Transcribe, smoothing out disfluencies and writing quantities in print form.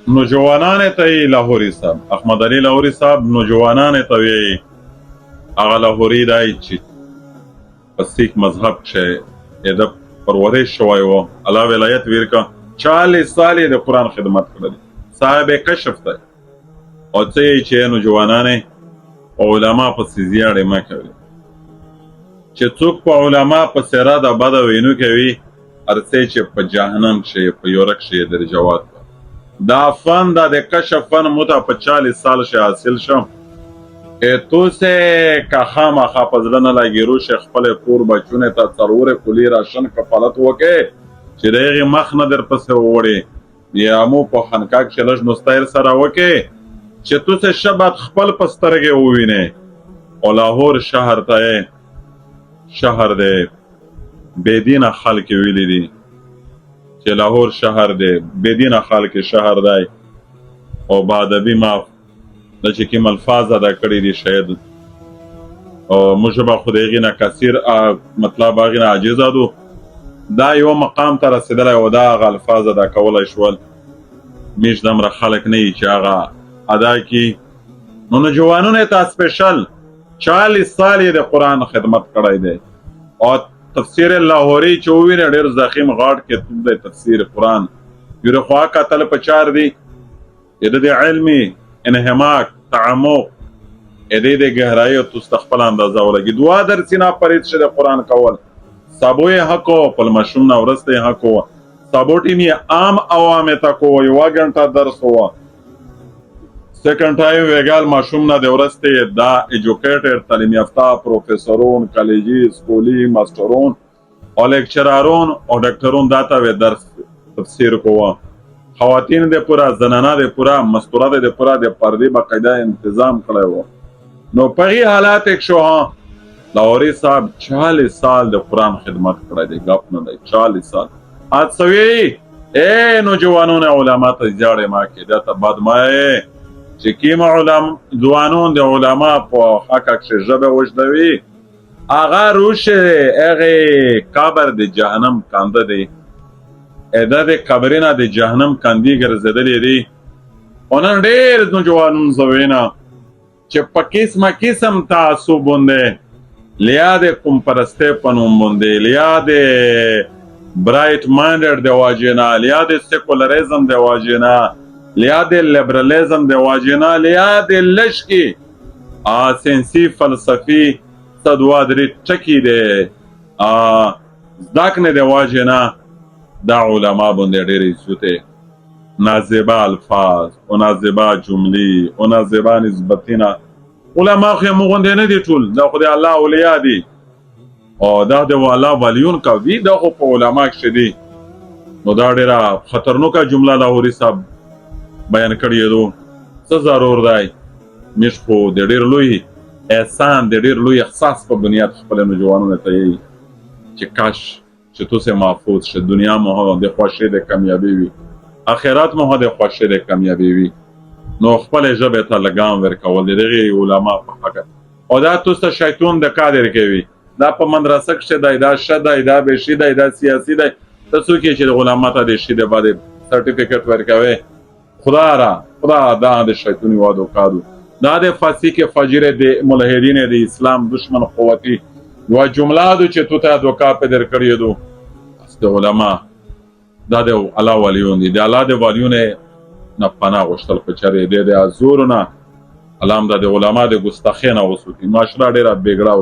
نوجوانان ته یې لاهوري صاحب احمد علي لاهوري صاحب نوجوانان ته وی هغه لاهوري دی چې په سیخ مذهب کښې د پرورش شوی و الله ولایت ورکړه 40 سال یې د قرآن خدمت کړی صاحب کشف دی او څه یې چې نوجوانانې علما پسې زیاړې مه کوي چې څوک په علما پسې را د بده وینو کوي هر څه چې په جهنم کښې په یوره کښې درجوات دا فن دا د کشف فن مو ته په 40 سال کښې حاصل شم که تو سے که خامخا په زړه نه لګي روشې خپل کور بچونو ته څلورې کولي راشن کفالت وکړې چې د هغې مخ نه در پسې ووړې یا مو په خانقاه کښې لږ مستعر سره وکړې چې تو سے شبت خپل په سترګې ووینې او لاهور شهر ته شهر دی بېدینه خلک ویلي دي چې لاهور شهر دی بېدینه خلک شهر دی او بادبي معاف د چې کوم الفاظ ادا کړي دي شاید او موږ به خو د هغې نه کثیر مطلب هغې نه عاجزه دو دا یو مقام ته رسېدلی او دا هغه الفاظ ادا کولی شول میش دومره خلک نه وي چې هغه ادا کړي نو نوجوانونو ته سپیشل 40 سال یې د قرآن خدمت کړی دی او تفسیر لاهوري چې ووینې ډېر زخیم غاټ کتاب دی تفسیر قرآن یورې خوا کتل په چار دی د دې علمي انهماک تعمق دې د گهرایی او تستخپل اندازه ولګي دعا در سینا پرید شده قرآن کول سابوی حقو پل مشروم نورسته حقو سابو ټیمی عام عوامه تا کو یو غنټه درس هوا سیکنډ ټایم ویګال مشروم نه دورسته دا ایجوکیټر تعلیم یافته پروفیسورون کالجی سکولی ماسترون او لیکچرارون او ډاکټرون داتا و درس تفسیر کوه خواتین د پورا زنانه د پورا مستورات د پورا د پردې باقاعده تنظیم کړی و نو په هغې حالات کې شو لاهوري صاحب 40 سال د قرآن خدمت کړی دی ګپ نه دی 40 سال حادثوي نوجوانون علما ته زیاړې ما کې دا ته بد مایې چې کوم ځوانون د علما په حق کښې ژبه وژدوي هغه روشه هغې قبر د جهنم کنده دی دا د قبرینه د جهنم کندي ګرځېدلې دي او نن ډېر نوجوانون زه وینم چې په قسمه قسم تعصب باندې لیا د قوم پرستۍ په نوم باندې لیا د برایټ مایندډ د واجې نه لیا د سیکولریزم د واجې نه لیا د لیبرالیزم د واجې نه لیا د لشکې سینسي فلسفي څه دوه درې ټکي دی زده کړې د واجې نه دا علما باندې ډېرې عزتې نازبه الفاظ او نازبه جملې او نازبه نسبتونه علما خو یې موږ غوندې نه دي ټول دا خو د الله اولیا دي او دا د الله ولیون کوي دا خو په علما کښې دي نو دا ډېره خطرناکه جمله لاهوري صاحب بیان کړې دو څه ضرور دی موږ خو د ډېر لوی احسان د ډېر لوی احساس په بنیاد خپل نوجوانونو ته یې چې کاش چې تو سے محفوظ شه دنیا مو د خوښۍ د کامیابی وي آخرت مو د خوښۍ د کامیابی وي نو خپل ژبه ته لګام ورکول دغه علما په حق او دا تو ته شیطان د قادر کوي دا په مدرسه کې دی دا شته دا به شي دا سیاسي دی تاسو کې چې علما ته د شي د باندې سرټیفیکټ ورکوي خدا دا د شیطانی وادو کادو دا د فاسق فجر د ملحدین د اسلام دشمن قوتي یو جمله دو چې تو ته دوکا په در کړی دو د علما دا د الله ولیون دي د الله د ولیون نه پناه غوښتل په چرې د زور نه علام د علما د ګستاخۍ نه وسوتي معاشره ډېره بېګړه